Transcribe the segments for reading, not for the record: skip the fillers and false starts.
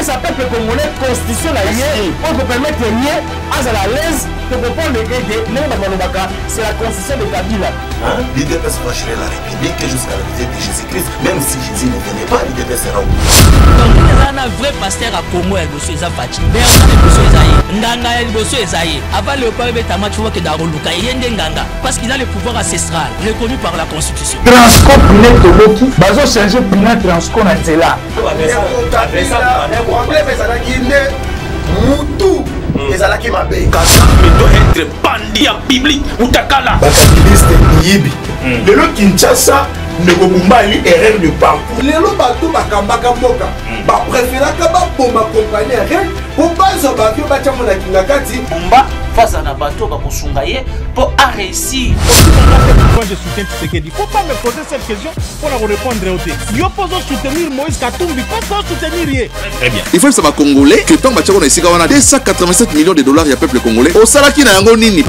sa peuple congolais constitution la liée on peut permettre lié à la l'aise de comprendre les c'est la constitution de Kabila. L'IDPS va gérer la République jusqu'à la visite de Jésus-Christ, même si Jésus ne venait pas, l'IDPS sera où. Donc il y a un vrai pasteur à Congo et Bosso Ezafati. Bernard et Bosso Ezaïe, Ndanga et Bosso Ezaïe. Avant le peuple est à match que Daroluka et Yendenganga, parce qu'il a le pouvoir ancestral reconnu par la Constitution. Transco Pinet Toboki, bazo changer Pinet Transco na Nzela. Moutou ezalaki mabe Kagame doit être bandit en public utakala bakabiliste niyibi lelo Kinshasa ndeko Bumbali erreur de parcours lelo bato bakambaka mboka bapréféraka baboma compagnie rien po bazwa bavio batiamo na kingakati Mba face à Nabato Bakosungaye pour réussir. Moi je soutiens Tshisekedi. Il ne faut pas me poser cette question pour la répondre au thé. Yo poso soutenir Moïse Katumbi, pas soutenir Yé. Très bien. Il faut que ça va congolais que tant que on a ici 287 millions de dollars il y a peuple congolais. Au salaki na yango nini.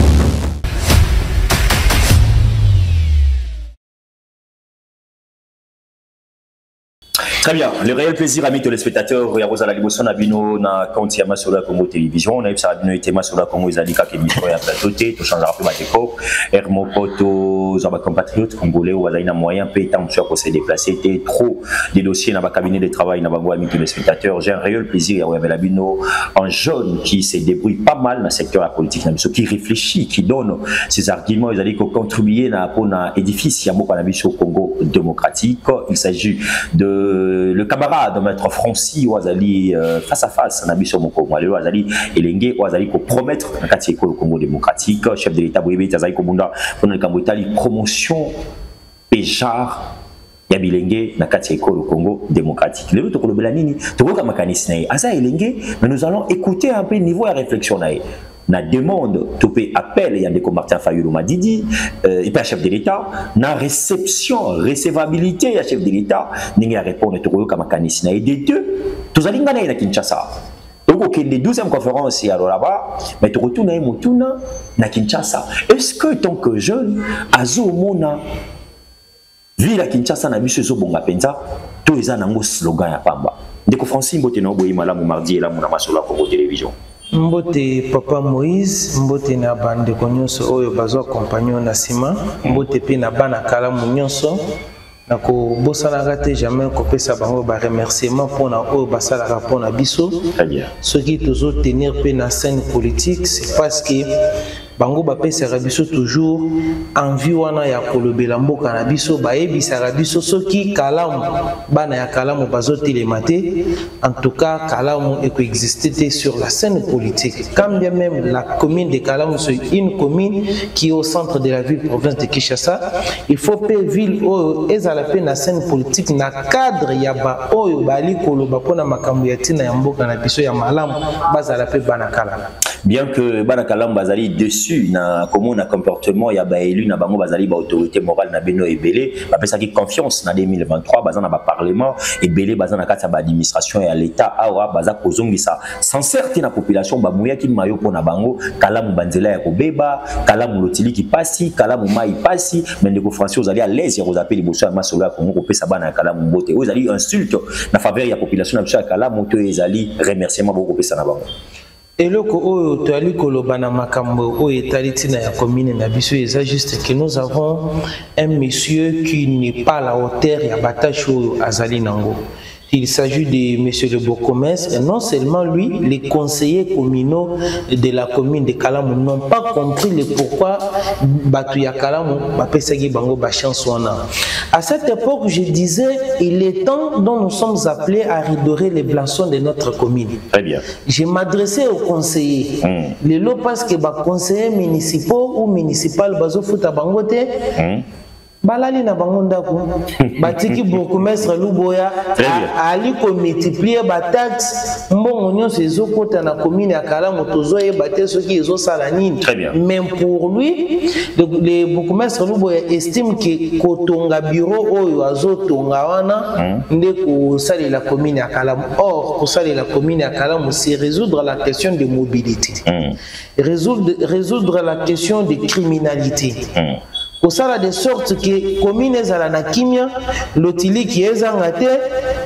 Très bien. Le réel plaisir, amis téléspectateurs, il y a Rosala Liboson Abino na compte Yama sur la Congo Télévision. On a eu ça Abino et Tema sur la Congo Zalika qui est micro et à plateau T. Tout change un peu ma déco. Hermo Poto, Zamba compatriotes congolais ou Azaïna moyen, pétant, monsieur, pour se déplacer. T'es trop des dossiers dans ma cabinet de travail, dans ma amis téléspectateurs. J'ai un réel plaisir, il y a Abino, un jeune qui se débrouille pas mal dans le secteur de la politique, qui réfléchit, qui donne ses arguments. Ils allaient contribuer pour l'édifice Yamo Panabiso Congo démocratique. Il s'agit de le camarade de Maître Francis Ouazali face à face Nabiso Moko Ouazali Elenge Ouazali ko promettre na kati école Congo démocratique chef de l'état Boyebe Tazali Kobunda pour le Kambotali promotion péjar ya bilenge na kati école Congo démocratique le to kolobela nini to ko makanisi na asa Elenge mais nous allons écouter un peu niveau de réflexion na na demande topé appel et Andeko Martin Fayulu Madidi et pas chef de l'État na recevabilité à chef de l'État n'inga répondre to comme kanisina et des deux tous alingana na Kinshasa donc ok les 12e conférence alors là-bas mais tu retournes à Mutuna na Kinshasa est-ce que tant que jeune azo mona ville à Kinshasa na biso zo bonga penza to eza nango slogan ya pamba Ndeko Francis Mbote no boyi malamu mardi et la mona masola Congo Télévision. Mbote Papa Moïse, Mbote na bande konyonso oyo bazwa compagnon na sima, Mbote pe na bana kala munyonso, na ko bosala te jamais ko pesa bango ba remerciement pour na oyo basala rapport na biso. Très bien. Ce qui toujours tenir pe na scène politique, c'est parce que bango ba pesa biso toujours envie wana ya kolobela mboka na biso ba ebisa biso soki kalamu bana ya kalamu bazotelema te en tout cas kalamu existait sur la scène politique quand bien même la commune de Kalamu c'est une commune qui est au centre de la ville province de Kinshasa il faut pe ville oyo ezala pe na scène politique na cadre ya ba oyo bali koloba pona makambo ya tina ya mboka na biso ya malamu bazala pe bana kalamu bien que bana kalamu bazali dessus na comment na comportement ya ba élu na bango bazali ba autorité morale na beno ebele ba pesa ki confiance na 2023 bazana ba parlement ebele bazana kati ba administration ya l'état awa baza kozongisa sincèrement na population ba muya ki mayo pona bango kalamu banzela ya kobeba kalamu lotili ki pasi kalamu mai pasi mais Ndeko Francis ozali à l'aise ya kozapeli boso ya masolo ya Congo ko pesa bana kalamu mbote ozali insulte na faveur ya population na biso ya kalamu to ezali remerciement boko pesa na bango. Eloko oyo toali koloba na makambo oyo etali tina ya commune na biso eza juste que nous avons un monsieur qui n'est pas à la hauteur ya batache oyo azali nango. Il s'agit de monsieur le bourgmestre et non seulement lui, les conseillers communaux de la commune de Kalamu n'ont pas compris le pourquoi Batuya Kalamu bapesagi bango bachansona. À cette époque, je disais, il est temps dont nous sommes appelés à redorer les blasons de notre commune. Très bien. Je m'adressais aux conseillers. Les lots parce que les conseillers municipaux ou municipaux bazo futa bangote. Balali na bangonda ko batiki bourgmestre Luboya ali ko multiplier ba taxe mbongo nyonso ezokota na commune ya Kalamu tozoye baté soki ezosala nini même pour lui le bourgmestre Luboya estime que kotonga bureau oyo azotonga wana ndeko sali la commune ya Kalamu or ko sali la commune ya Kalamu c'est résoudre la question de mobilité résoudre la question de criminalité kosala de sorte que commune ezala na kimia lotiliki ezanga te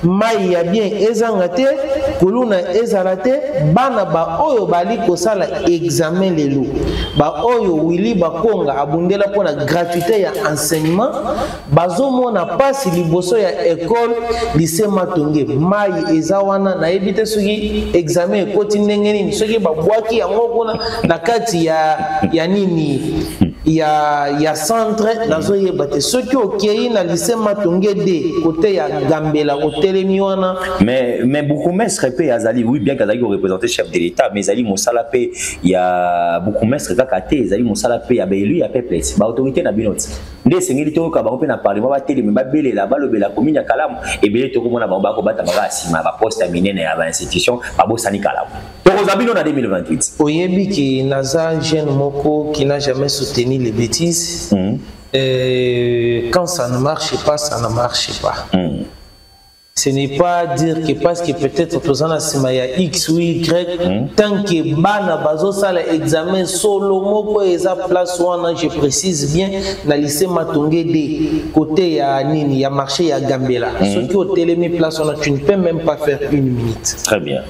mai ya bien ezanga te kuluna ezala te bana ba oyo bali kosala examen lelo ba oyo wili bakonga abundela pona gratuité ya enseignement bazomona pasi liboso ya école lycée Matonge mai ezawana na ebite soki examen ekoti ndenge nini soki babwaki yango kuna na kati ya nini ya centre nazoyeba te soki okei na lycée Matonge de côté ya Gambela otelemi wana mais bourgmestre pe azali oui bien qu'azali représenter chef de l'état mais azali mosala pe ya bourgmestre kaka te azali mosala pe ya belu ya peuple ba autorité na binoti nde sengeli to ka ba pe na parlement ba télé mais ba belela ba lobela commune ya Kalamu ebele to komona ba ko bata ba sima ba poste minene ya ba institution ba bosani Kalamu to kozabino na 2028 oyebi ki naza jeune moko qui n'a jamais soutenu les bêtises. Quand ça ne marche pas, ça ne marche pas. Ce n'est pas dire que parce que peut-être il y a X ou Y, tant que bana bazo sala examen solo moko eza place wana, je précise bien, na lycée Matonge de côté ya nini, ya marché ya Gambela. Ce qui au télémi place wana, tu ne peux même pas faire une minute. Très bien.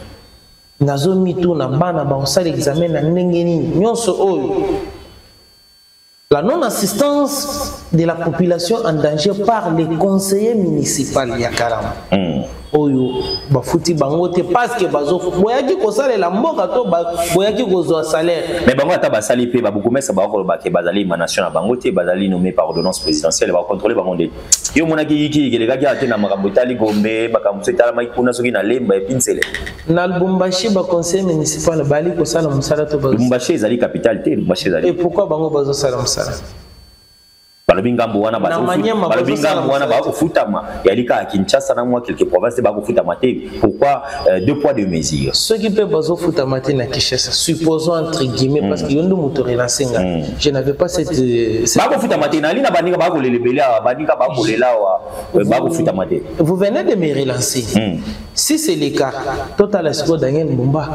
Nazo mitou na bana ba sala examen na ndenge nini, nyonso oyo. La non-assistance de la population en danger par les conseillers municipaux Yakaram. Oyo bafuti bangote parce que bazo boyaki ko salela mboka to boyaki ko zo salaire. Mais bango ata ba sali pe ba beaucoup mais ça ba ko ba ke bazali émanation na bangote bazali nommé par ordonnance présidentielle ba contrôler bango de. Yo monaki yiki ke lega ate na makambo tali gombe bakamuso tala mai kuna soki na lemba e pinsele. Na Lubumbashi ba conseil municipal bali ko sala musala to ba. Lubumbashi ezali capitale te Lubumbashi ezali. Et pourquoi bango bazo sala musala? Balobingambo wana bakufutama yalika Kinshasa na moi quelques provinces bakufutama te pourquoi deux poids deux mesures ceux qui peuvent bazofutama te na Kinshasa supposons entre guillemets parce que yondo motori na senga je n'avais pas cette bakufutama te na lina baninga bakolelebela baninga bakolela wa bakufutama te. Vous venez de me relancer. Si c'est le cas total esco Daniel Mbumba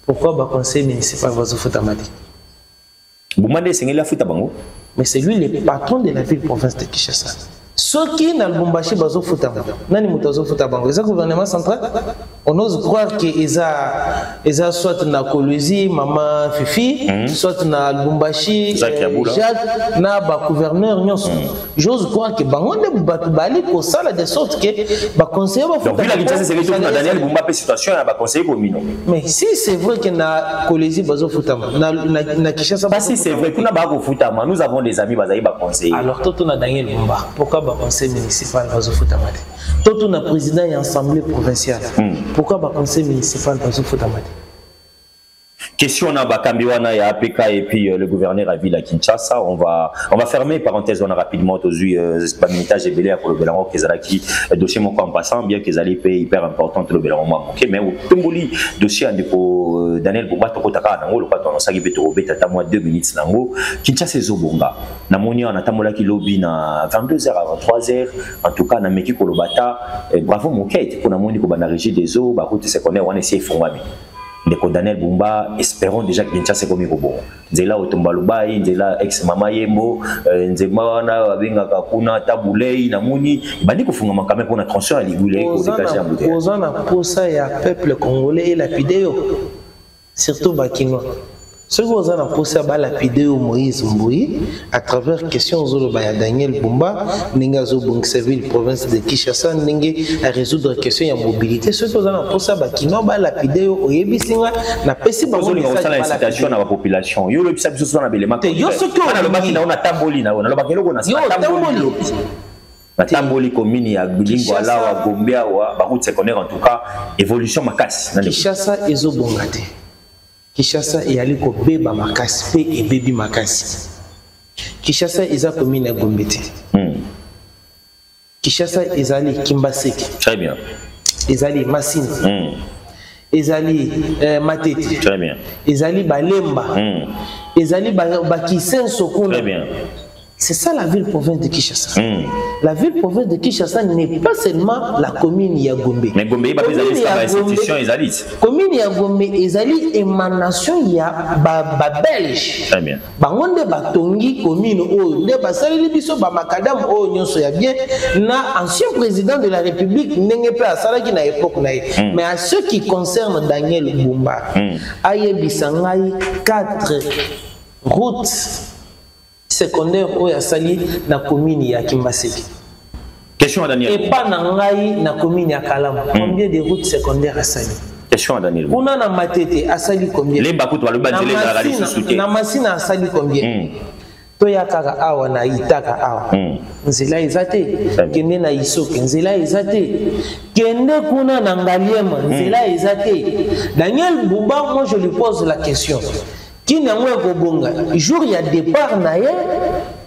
pourquoi ba conseil municipal bazofutama te Bumande sengeli afuta bango. Mais c'est lui le patron de la ville-province de Kinshasa. Ceux qui dans le Lubumbashi bazo futama, nani mutazo futabango. Les gouvernement central, on ose croire que eza soit na Kolwezi, Maman Fifi, soit na Lubumbashi, Jacques, na ba gouverneur nyonso. J'ose croire que bango de bali ko sala de sorte que ba conseiller ba futama. Donc la Kinshasa c'est que Daniel Mbumba pe situation ya ba conseiller communaux. Mais si c'est vrai que na Kolwezi bazo futama, na Kinshasa pas si c'est vrai que na ba ko futama, nous avons des amis bazali ba conseiller. Alors toto na Daniel Mbumba, pourquoi ba conseil municipal bazofutama te toto na président et assemblée provinciale pourquoi ba conseil municipal bazofutama te? Question na bakambi wana ya APK et puis le gouverneur à ville à Kinshasa. On va fermer parenthèse on a rapidement aujourd'hui minage belé à le belango kezalaki dossier mon en passant bien qu'ils allaient payer hyper important le belango OK mais au tomboli dossier ndeko Daniel Mbumba to kotaka nango le patron ça qui veut to beta moi 2 minutes nango Kinshasa ezobonga na moni on atamola ki lobby na 22h à 23h en tout cas na meki ko lobata bravo mon quête pour na moni ko bana régie des eaux ba route secondaire on essaie fongami ndeko Daniel Mbumba espérons déjà que Kinshasa comme robot nzela otomba lubai nzela ex mama yembo nzema na babenga kakuna tabulei na muni bandi kufunga makame pour na transition à ligule ko dégager en bouteille ozana posa ya peuple congolais et lapideo surtout bakino ce que vous avez posé à lapideo Moïse Mbouyi à travers question zoloba ya Daniel Mbumba ninga zo Bongiseville province de Kinshasa ninge à résoudre question ya mobilité ce que vous avez posé à bakino ba lapideo oyebisinga na pesi bango la situation na la population yo le bisabiso so na belema yo ce que on a le baki na on a tamboli na on a le baki loko na tamboli na tamboli commune ya Bilingo ala wa Gombea wa ba route secondaire en tout cas évolution makasi na Kinshasa ezobonga te Kinshasa eyali ko beba makasi pe ebebi makasi. Kinshasa eza commune ya Gombe te. Kinshasa ezali Kimbaseke. Très bien. Ezali Masini. Ezali Matete. Très bien. Ezali Balemba. Ezali Bakisenso kuna. Très bien. C'est ça la ville-province de Kinshasa. La ville-province de Kinshasa n'est pas seulement la commune ya Gombe. Mais Gombe, il y a des institutions, ils allaient. Commune ya Gombe, ils allaient émanation ya Belge. Très bien. Bangonde batongi commune o nde basali biso ba makadam o nyonso ya bien na ancien président de la République ndenge pe asalaki na époque na ye. Mais à ce qui concerne Daniel Bumba, ayebisa ngai 4 routes secondaires au Yasali na commune ya Kimbaseki. Question à Daniel. Et pas na ngai na commune ya Kalam. Combien de routes secondaires à Sali? Question à Daniel. On a na matete à Sali combien? Les bakuto le badjele na rali sous-souté. Na masina à Sali combien? Toya kaka awa na itaka awa. Nzela ezate. Kende na isoke nzela ezate. Kende kuna na ngaliema nzela ezate. Daniel Bumba, moi je lui pose la question. Qui n'a moins Gobonga? Jour il y a départ naïe,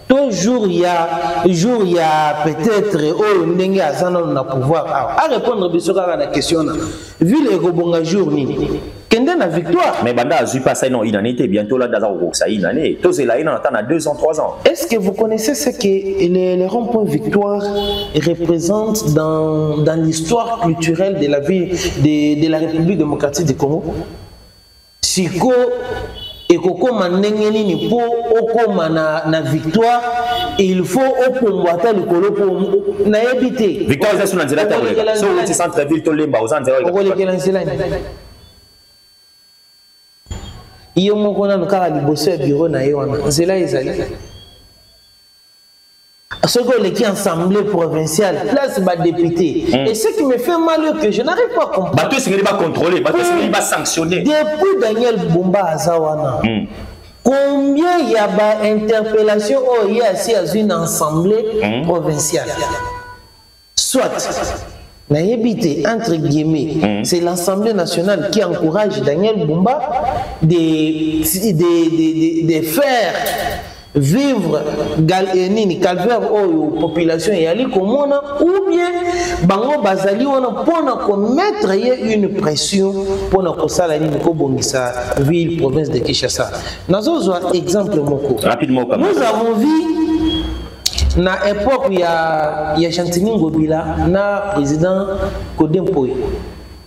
toujours il y a peut-être oh n'engue azana na pouvoir à répondre bien sûr à la question. Ville et Gobonga jour ni. Kende na victoire. Mais banda azui pas ça non il en était bientôt là dans ça il en est. Tous là il en attend à 2 ans 3 ans. Est-ce que vous connaissez ce que les ronds-points victoire représentent dans l'histoire culturelle de la vie de la République démocratique du Congo? Siko et kokoma ndenge nini po okoma na victoire il faut okomboata likolo po na yebite victoire za suna nzela ta bolega so uti centre ville to lemba uzanzela okolekela nzela ni iyo moko na kaka liboso ya bureau na ye wana nzela ezali ce que les assemblée provinciale place bas député et ce qui me fait mal que je n'arrive pas à comprendre bato c'est pas contrôler bato c'est pas sanctionner depuis Daniel Bumba Azawana combien il y a ba interpellation oh il y a assis à une assemblée provinciale soit na yebité entre guillemets c'est l'Assemblée nationale qui encourage Daniel Bumba de faire vivre calvaire aux populations et aller comme ou bien bango bazali wana pona commettre une pression pona ko sala ni ko bongisa ville province de Kinshasa. Nazo exemple moko rapidement comme nous avons vu na époque ya Chantini Ngobila na président Kodempoy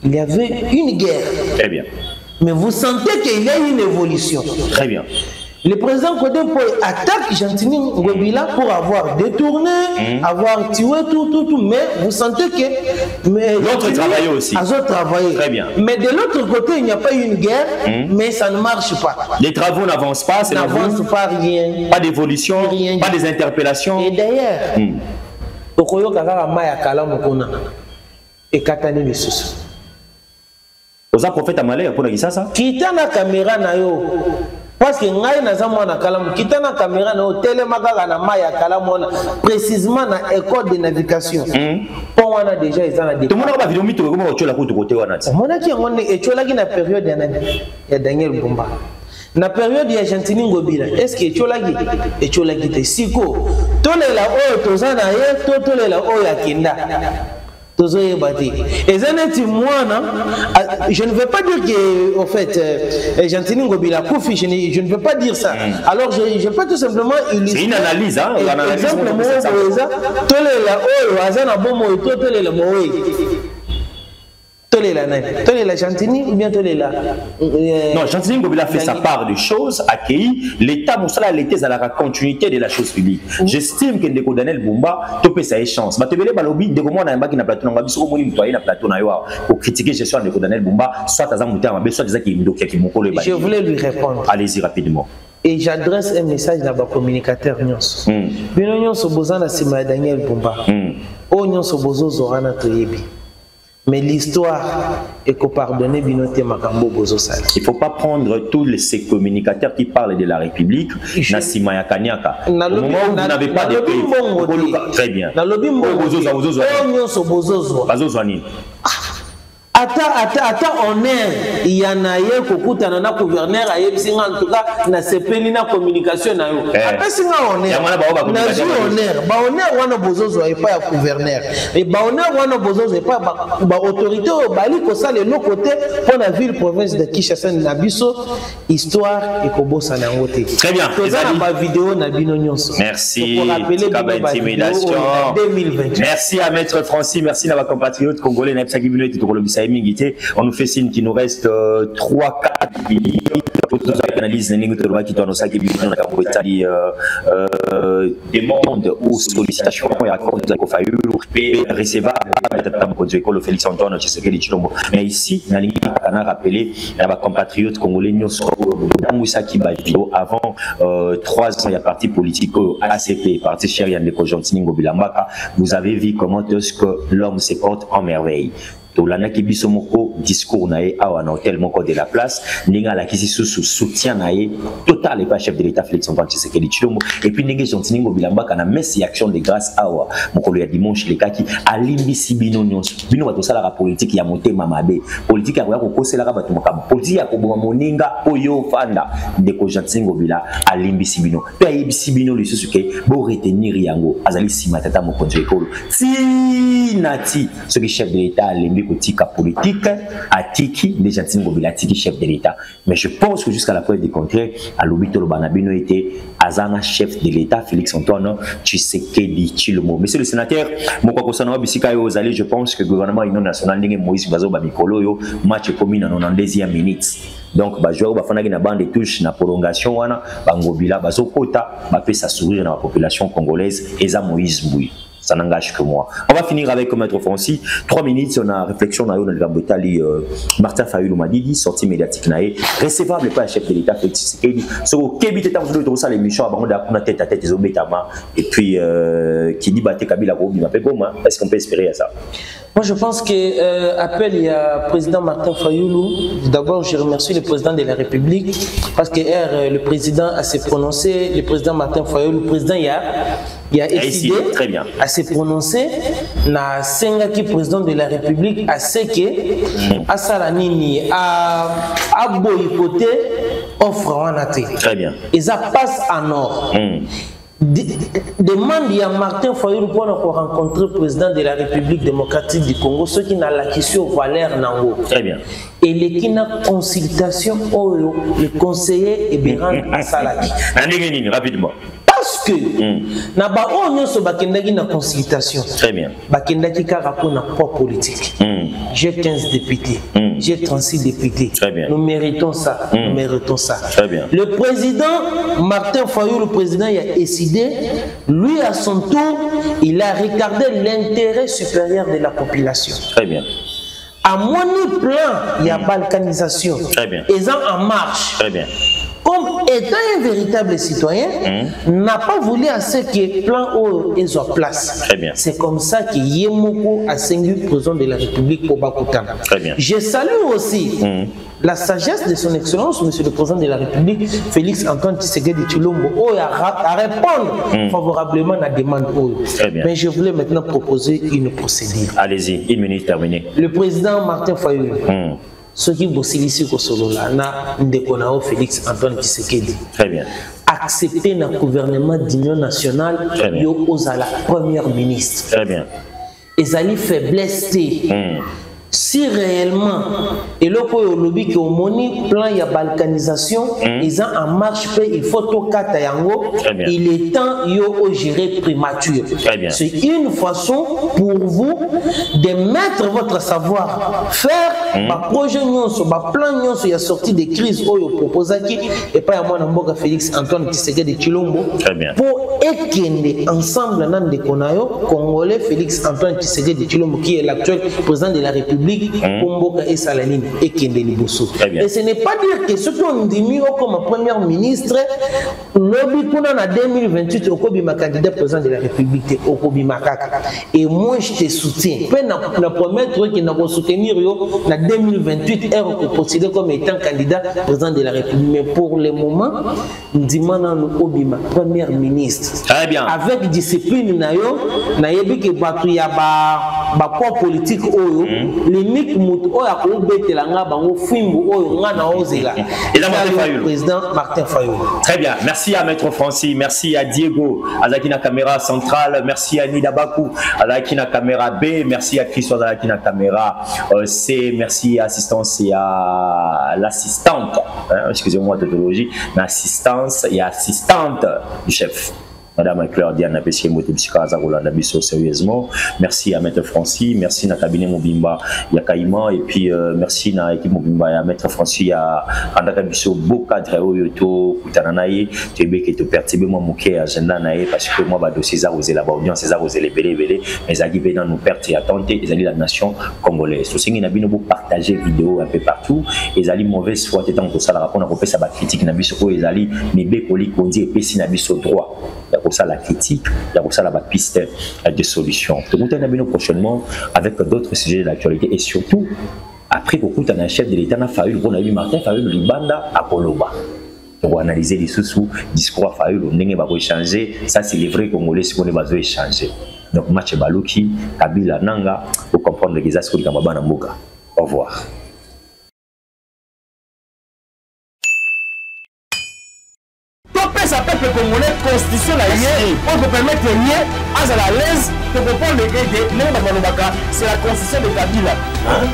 il y avait une guerre. Très bien. Mais vous sentez qu'il y a une évolution. Très bien. Le président Kodempoy attaque Chantini Ngobila pour avoir détourné, avoir tué tout, mais vous sentez que l'autre travaille aussi. Très bien. Mais de l'autre côté, il n'y a pas eu une guerre, mais ça ne marche pas. Les travaux n'avancent pas, c'est n'avance pas rien. Pas d'évolution, pas des interpellations. Et d'ailleurs, Okoyo Kakara Maya Kalamokona et Katani les sous. Aux prophètes à Malais, pour ça? Quitte la caméra na yo. Parce que ngai na zamwa na kalamu kita na caméra na hôtel makaka na maya kalamu na précisément na école de navigation pour on a déjà ils en a des tout le monde va vidéo mito comme on chola côté wana on a qui on est chola qui na période ya Daniel Bumba na période ya Chantini Ngobila est-ce que chola qui te siko tolela o tozana ye tolela o ya kinda. Et je ne veux pas dire que, en fait, Chantini Ngobila Koufi, je ne veux pas dire ça. Alors, je peux tout simplement illustrer. C'est une analyse, hein? Exemple, Tolela Chantini ou bien Tolela non, Chantini Ngobila fait sa part de choses, accueilli. L'État Moussala l'était à la continuité de la chose publique. J'estime que Ndeko Daniel Bumba, topé sa chance. Ma tebele balobi, Ndeko Mwana Mbaki na plateau, nga biso moni mtoye na plateau na yo pour critiquer gestion de Ndeko Daniel Bumba, soit à Zamouta, soit à Zaki Mdokia qui moko le. Je voulais lui répondre. Allez-y rapidement. Et j'adresse un message à ma communicateur Nyons. Bino Nyons Bozana Sima Daniel Bumba. O Nyons Bozo Zorana Toyebi. Mais l'histoire est qu'on pardonne Binoté Makambo Bozo Sala. Il ne faut pas prendre tous ces communicateurs qui parlent de la République. Nassima Yakanyaka. Au moment où vous n'avez pas de pays. Très bien. ata honneur ya na ye kokutana na gouverneur ayebisinga en tout cas na sepeli na communication na yo apesinga honneur na ju honneur ba honneur wana bozozo epa ya gouverneur et ba honneur wana bozozo epa ba autorité o bali ko sala le côté pour la ville province de Kinshasa na biso histoire ekobosa na ngote. Très bien. Ba vidéo na bino nyonso. Merci. Intimidation. 2020. Merci à Maître Francis, merci à ma compatriote congolais na psaki bino et on nous fait signe qu'il nous reste 3-4 minutes pour tout ça analyse qui demande ou sollicitation et accord de recevable le Félix Antoine Tshisekedi Tshilombo. Mais ici on a rappelé à ma compatriote congolais avant 3 ans il y a parti politique ACP parti cher Yandeko Jontiningo Bilambaka. Vous avez vu comment est-ce que l'homme se porte en merveille. Tolana ki biso moko discours nae awa na hôtel moko de la place ninga la kisi sous soutien nae total et pas chef de l'état Félix Antoine Tshisekedi Tshilombo et puis ndenge Jontiningo Bilambaka na messe action de grâce awa mokolo ya dimanche le kaki alimbisi bino nyonso bino bato sala ka politique ya motema mabe politique ya ko kosela ka bato mokaba politique ya ko boma moninga oyo fanda ndeko Jontiningo Bila alimbisi bino pe ayebisi bino le susu ke bo retenir yango azali sima tata mokonzo ekolo ti nati ce que chef de l'état politique atiki déjà atiki chef de l'état mais je pense que jusqu'à la preuve du contraire à l'obito le banabino était azana chef de l'état Félix Antoine Tshisekedi Tshilombo. Monsieur le sénateur moko sana bisika yo zali je pense que le gouvernement union nationale ndenge Moïse Bazo ba mikolo yo match commune en 92e minute donc ba joueur ba fana na bande de touche na prolongation wana bangobila bazo kota ba fait sa sourire dans la population congolaise eza Moïse Mbouy. Ça n'engage que moi. On va finir avec Maître Francis. 3 minutes, on a réflexion dans le Gambotali. Martin Fayulu m'a dit, sortie médiatique naé, recevable pas chef de l'État Félix Tshisekedi. So Kébi t'es en train de ça l'émission avant de tête à tête des obétama et puis qui dit batte Kabila Gobi m'appelle comment est-ce qu'on peut espérer à ça? Moi, je pense que appel il y a président Martin Fayulu. D'abord, je remercie le président de la République parce que le président a s'est prononcé, le président Martin Fayulu, le président il a décidé à se prononcer. Na Sengaki, président de la République, a ce que à Salanini a boycotté offre en athée. Très bien. Et ça passe en or. Demande à Martin Fayulu pour rencontrer le président de la République démocratique du Congo, ceux qui n'ont la question valeur Nango. Très bien. Et les qui n'ont consultation, le conseiller Eberan Salaki. Rapidement. Parce que na ba onyo so bakendaki na consultation. Très bien. Bakendaki ka rapport na poids politique. J'ai 15 députés. J'ai 36 députés. Très bien. Nous méritons ça. Nous méritons ça. Très bien. Le président Martin Fayulu, le président, il a décidé, lui à son tour, il a regardé l'intérêt supérieur de la population. Très bien. À mon plan, il y a balkanisation. Très bien. Ils sont en marche. Très bien. Comme étant un véritable citoyen, n'a pas voulu à ce que plan haut est en place. Très bien. C'est comme ça que Yemoko a singulier président de la République pour Bakutana. Très bien. Je salue aussi la sagesse de son excellence, monsieur le président de la République, Félix Antoine Tshisekedi Tshilombo, à répondre favorablement à la demande. Très bien. Mais je voulais maintenant proposer une procédure. Allez-y, 1 minute terminée. Le président Martin Fayulu. Ce qui est ici au Félix Antoine Tshisekedi. Très bien. Accepter le gouvernement d'union nationale aux à la première ministre. Très bien. Et ça lui faiblesse. Si réellement, et le lobby qui au moni plan il y a balkanisation, ils ont en marche, il faut tout yango, il est temps yo gérer primature. C'est une façon pour vous de mettre votre savoir-faire, ma projet nyonso, ma plan nyonso, il y a sorti des crises où il propose et pas à moi n'importe Félix Antoine Tshisekedi Tshilombo pour équiner ensemble nan de Konayo, Congolais Félix Antoine Tshisekedi Tshilombo qui est l'actuel président de la République. Komboka et Salanine et Kendeli Bosso. Et ce n'est pas dire que ceux qui ont dit comme premier ministre, lobby qu'on a en 2028, Okobi ma candidat président de la République, Okobi Makaka. Et moi je te soutiens. Peut na promettre qu'il n'a pas soutenir en 2028 et considéré comme étant candidat président de la République. Mais pour le moment, nous demandons Okobi ma première ministre. Très bien. Avec discipline nayo, na yebi que batu ya ba poids politique oyo. limite moto oyo akobetela nga bango fimbu oyo nga na ozela. Et là, Martin Fayulu. Président Martin Fayulu. Très bien. Merci à Maître Francis. Merci à Diego, Azakina caméra centrale. Merci à Nida Bakou, Azakina caméra B. Merci à Christophe, Azakina caméra C. Merci à assistance et à l'assistante. Excusez-moi, tautologie. L'assistance et assistante du chef. Madame Claire Diana sérieusement. Merci à Maître Francis, merci à cabinet Mobimba Yakaima et puis merci à l'équipe Mobimba à Maître Francis à Andakabiso beau cadre Oyoto Kutananaye, tu es bien que tu perturbes moi mon agenda nae parce que moi bah dossier ça osé là-bas audience ça osé les belé mais arrivé dans nos pertes et attentes ils allaient la nation congolaise. Tout ce qui n'a bien beaucoup partager vidéo un peu partout ils allaient mauvaise foi étant que ça la rapport on ça ba critique na biso ils allaient mais bécoli kondi et pesi na biso droit. Il y a pour ça la critique, il y a pour ça la piste de solutions. Nous allons prochainement avec d'autres sujets de l'actualité et surtout, après beaucoup de chef de l'État, on a vu Martin Fayulu Libanda à Koloba. Pour analyser les sous discours à Fayulu, on va échanger. Ça, c'est les vrais Congolais qui vont échanger. Donc, match Balouki, Kabila Nanga, pour comprendre les astres de Kamabana Mboka. Au revoir. Ça peuple congolais constitution la yé on peut permettre nier à la l'aise de comprendre les gars de non Malobaka c'est la constitution de Kabila.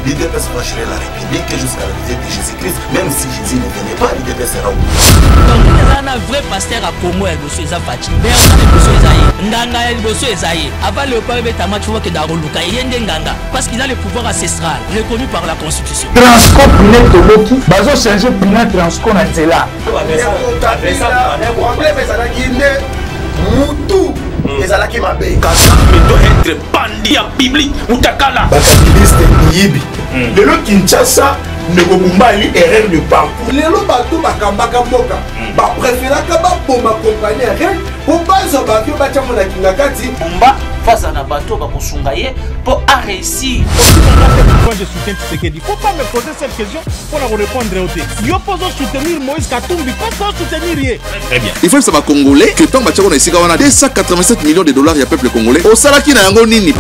L'IDPS va gérer la République jusqu'à la visite de Jésus-Christ même si Jésus ne venait pas l'IDPS sera où. Donc il y a un vrai pasteur à Congo et monsieur Zafati. Berta le monsieur Ezaïe. Ndanga le monsieur Ezaïe. Avant le peuple Betama tu vois que Daroluka yende Nganga parce qu'il a le pouvoir ancestral reconnu par la constitution. Transcop net Toboki bazo changer pina transcop na nzela. Problème ezalaki nde mutu ezalaki mabe kaka meto être bandi ya biblique utakala bakabiliste miyibi lelo Kinshasa ndeko Mumbali erreur de parcours lelo bato bakambaka mboka bapréféraka baboma kompani ya rien po bazwa bavio batiamo na kinga kati Bumba face à Nabato Bakosungaye pour réussir. Moi je soutiens Tshisekedi. Il ne faut pas me poser cette question pour la répondre au thé. Yo poso soutenir Moïse Katumbi, pas soutenir Yé. Très bien. Il faut savoir Congolais que tant que 287 millions de dollars il y a peuple congolais. Au Salaki na yango nini.